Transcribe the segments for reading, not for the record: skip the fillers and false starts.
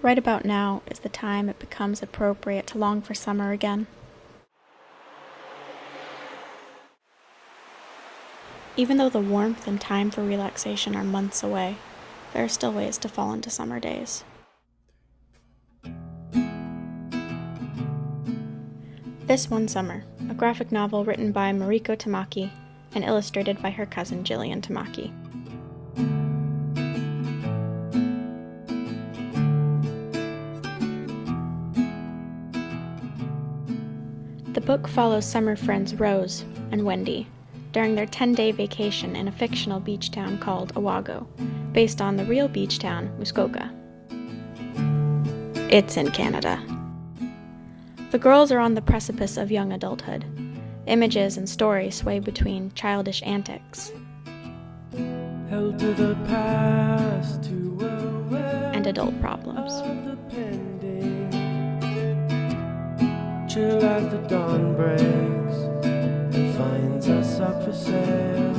Right about now is the time it becomes appropriate to long for summer again. Even though the warmth and time for relaxation are months away, there are still ways to fall into summer days. This One Summer, a graphic novel written by Mariko Tamaki and illustrated by her cousin Jillian Tamaki. The book follows summer friends Rose and Wendy during their 10-day vacation in a fictional beach town called Owago, based on the real beach town Muskoka. It's in Canada. The girls are on the precipice of young adulthood. Images and stories sway between childish antics held to the past to and adult problems. Chill as the dawn breaks and finds us up for sale.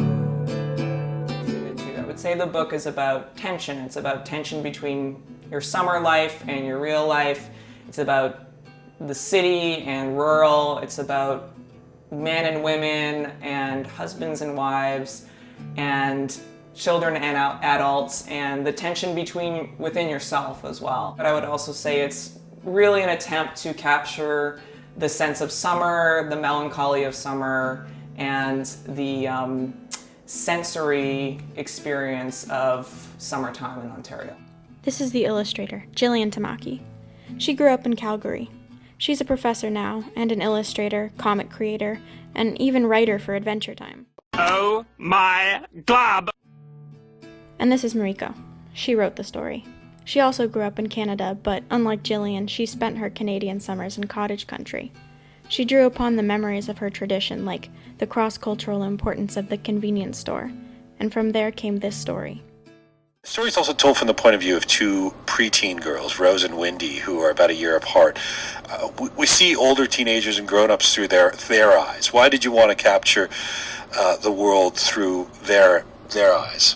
I would say the book is about tension. It's about tension between your summer life and your real life. It's about the city and rural. It's about men and women and husbands and wives and children and adults, and the tension within yourself as well. But I would also say it's really an attempt to capture the sense of summer, the melancholy of summer, and the sensory experience of summertime in Ontario. This is the illustrator, Jillian Tamaki. She grew up in Calgary. She's a professor now, and an illustrator, comic creator, and even writer for Adventure Time. Oh my glob! And this is Mariko. She wrote the story. She also grew up in Canada, but unlike Jillian, she spent her Canadian summers in cottage country. She drew upon the memories of her tradition, like the cross-cultural importance of the convenience store, and from there came this story. The story is also told from the point of view of two preteen girls, Rose and Wendy, who are about a year apart. We see older teenagers and grown-ups through their eyes. Why did you want to capture the world through their eyes?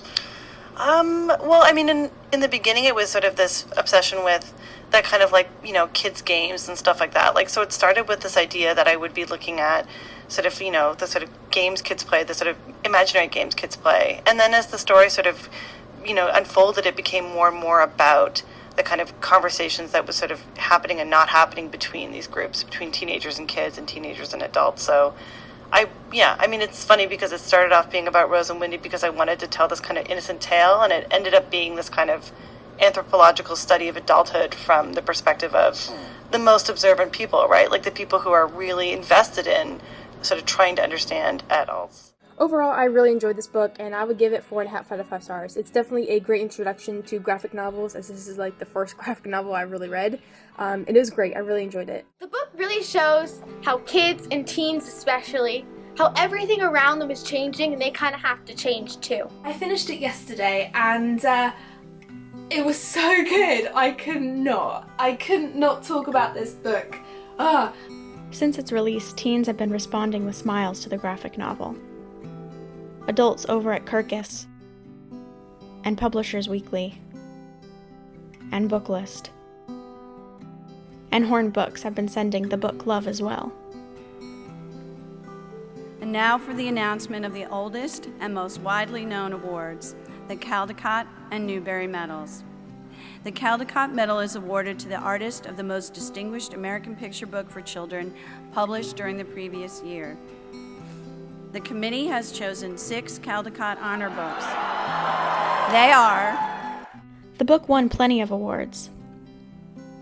Well, I mean, in the beginning, it was sort of this obsession with that kind of kids' games and stuff like that. So it started with this idea that I would be looking at sort of, the sort of games kids play, the sort of imaginary games kids play. And then as the story sort of, unfolded, it became more and more about the kind of conversations that was sort of happening and not happening between these groups, between teenagers and kids and teenagers and adults. So it's funny because it started off being about Rose and Wendy because I wanted to tell this kind of innocent tale, and it ended up being this kind of anthropological study of adulthood from the perspective of the most observant people, right? Like the people who are really invested in sort of trying to understand adults. Overall, I really enjoyed this book, and I would give it 4.5 out of 5 stars. It's definitely a great introduction to graphic novels, as this is the first graphic novel I really read. It is great. I really enjoyed it. The book really shows how kids and teens especially, how everything around them is changing and they kind of have to change too. I finished it yesterday and it was so good. I couldn't not talk about this book. Since its release, teens have been responding with smiles to the graphic novel. Adults over at Kirkus, and Publishers Weekly, and Booklist, and Horn Books have been sending the book love as well. And now for the announcement of the oldest and most widely known awards, the Caldecott and Newbery Medals. The Caldecott Medal is awarded to the artist of the most distinguished American picture book for children published during the previous year. The committee has chosen 6 Caldecott honor books. They are... The book won plenty of awards,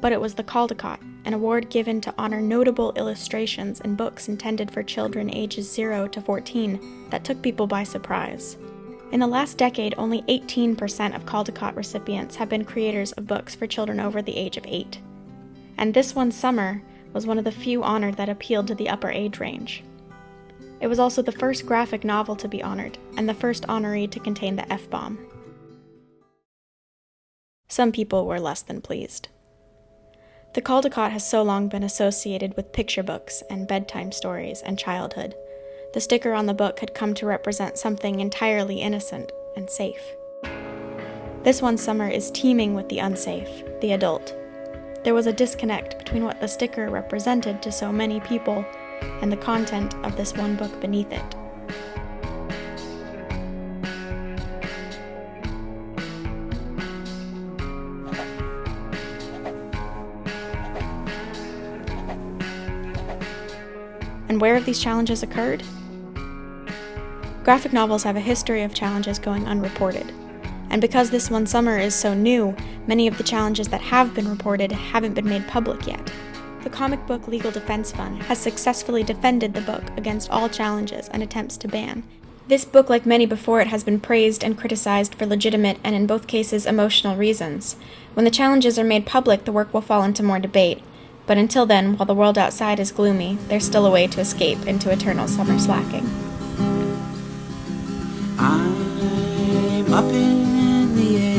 but it was the Caldecott, an award given to honor notable illustrations in books intended for children ages 0 to 14 that took people by surprise. In the last decade, only 18% of Caldecott recipients have been creators of books for children over the age of 8. And This One Summer was one of the few honored that appealed to the upper age range. It was also the first graphic novel to be honored, and the first honoree to contain the F-bomb. Some people were less than pleased. The Caldecott has so long been associated with picture books and bedtime stories and childhood. The sticker on the book had come to represent something entirely innocent and safe. This One Summer is teeming with the unsafe, the adult, there was a disconnect between what the sticker represented to so many people and the content of this one book beneath it. And where have these challenges occurred? Graphic novels have a history of challenges going unreported. And because this one summer is so new, many of the challenges that have been reported haven't been made public yet. The Comic Book Legal Defense Fund has successfully defended the book against all challenges and attempts to ban. This book, like many before it, has been praised and criticized for legitimate and, in both cases, emotional reasons. When the challenges are made public, the work will fall into more debate. But until then, while the world outside is gloomy, there's still a way to escape into eternal summer slacking. I'm up in the air,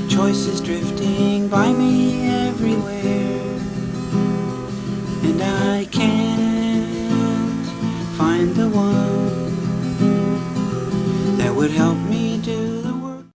choices drifting by me everywhere, and I can't